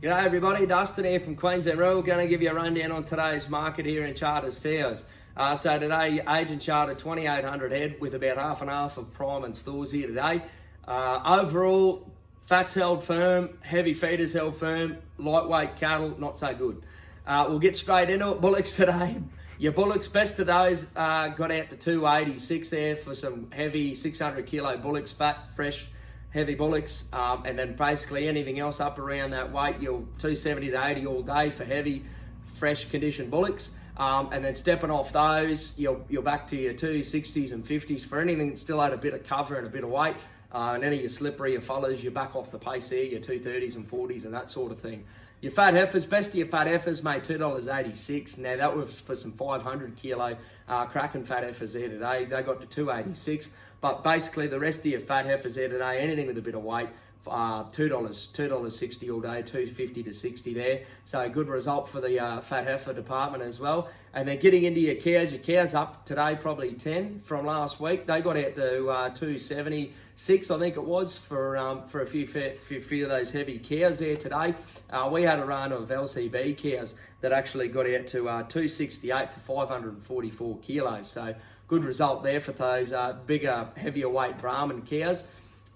G'day everybody, Dustin here from Queensland Royal. Going to give you a rundown on today's market here in Charters Towers. So today, Agent Charter 2,800 head with about half and half of prime and stores here today. Overall, fats held firm, heavy feeders held firm, lightweight cattle not so good. We'll get straight into it. Bullocks today. Your bullocks, best of those, got out to 286 there for some heavy 600 kilo bullocks, fat, fresh, heavy bullocks, and then basically anything else up around that weight, you're 270 to 80 all day for heavy, fresh conditioned bullocks. And then stepping off those, you're back to your 260s and 50s for anything that still had a bit of cover and a bit of weight. And any of your slippery, your follows, you're back off the pace there, your 230s and 40s and that sort of thing. Your fat heifers, best of your fat heifers made $2.86. Now that was for some 500 kilo cracking fat heifers there today. They got to 286. But basically the rest of your fat heifers there today, anything with a bit of weight, $2.60 all day, 250 to 60 there. So a good result for the fat heifer department as well. And then getting into your cows up today probably 10 from last week. They got out to 276, I think it was, for a few of those heavy cows there today. We had a run of LCB cows that actually got out to 268 for 544 kilos. So good result there for those bigger, heavier weight Brahman cows.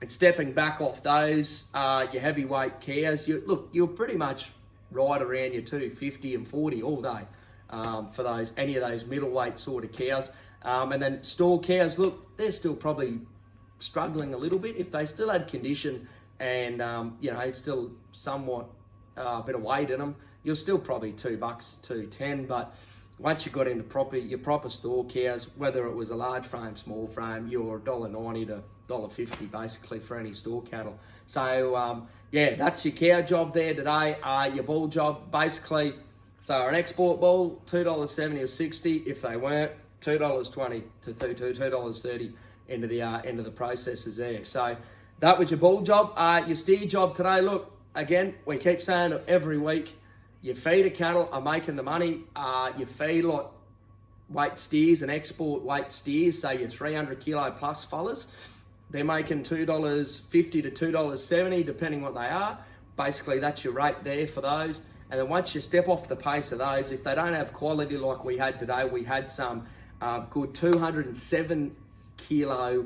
And stepping back off those, your heavyweight cows, you're pretty much right around your 250 and 40 all day for those any of those middleweight sort of cows. And then store cows, look, they're still probably struggling a little bit. If they still had condition and still somewhat a bit of weight in them, you're still probably $2, $2.10. But once you got into your proper store cows, whether it was a large frame, small frame, you're $1.90 to $1.50 basically for any store cattle. So that's your cow job there today. Your bull job, basically, if they were an export bull, $2.70 or 60. If they weren't, $2.20 to $2.30 into the processors there. So that was your bull job. Your steer job today, look, again, we keep saying it every week. Your feeder cattle are making the money. Your feedlot weight steers and export weight steers, so your 300 kilo plus fellas, they're making $2.50 to $2.70, depending what they are. Basically, that's your rate there for those. And then once you step off the pace of those, if they don't have quality like we had today, we had some good 207 kilo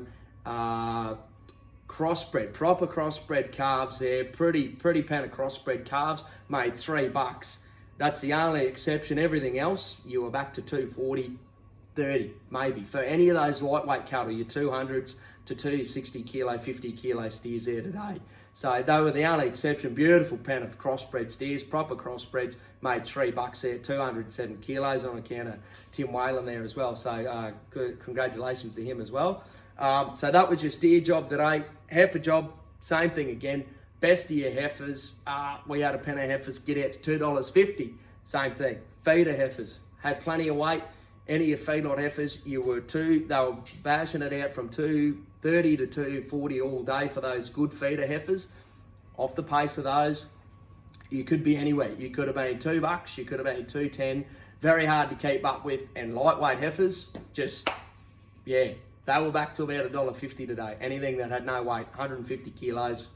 crossbred, proper crossbred calves there, pretty pen of crossbred calves, made $3. That's the only exception. Everything else, you were back to 240, 30 maybe. For any of those lightweight cattle, your 200s to 260 kilo, 50 kilo steers there today. So they were the only exception. Beautiful pen of crossbred steers, proper crossbreds, made $3 there, 207 kilos on account of Tim Whalen there as well. So congratulations to him as well. So that was your steer job today. Heifer job, same thing again. Best of your heifers, we had a pen of heifers get out to $2.50. Same thing. Feeder heifers had plenty of weight. Any of your feedlot heifers, they were bashing it out from 230 to 240 all day for those good feeder heifers. Off the pace of those, you could be anywhere. You could have been $2, you could have been $2.10. Very hard to keep up with. And lightweight heifers, they were back to about $1.50 today. Anything that had no weight, 150 kilos,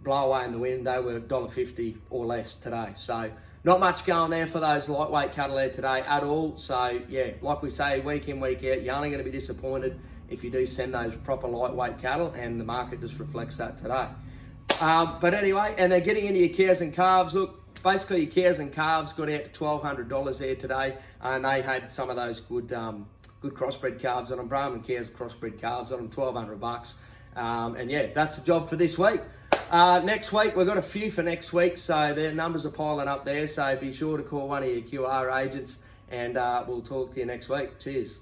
blow away in the wind, they were $1.50 or less today. So not much going there for those lightweight cattle there today at all. So like we say, week in, week out, you're only going to be disappointed if you do send those proper lightweight cattle, and the market just reflects that today. But anyway, and they're getting into your cows and calves. Look, basically your cows and calves got out to $1,200 there today, and they had some of those good crossbred calves on them, Brahman cows, crossbred calves on them, $1,200. And that's the job for this week. Next week, we've got a few for next week, so their numbers are piling up there, so be sure to call one of your QR agents, and we'll talk to you next week. Cheers.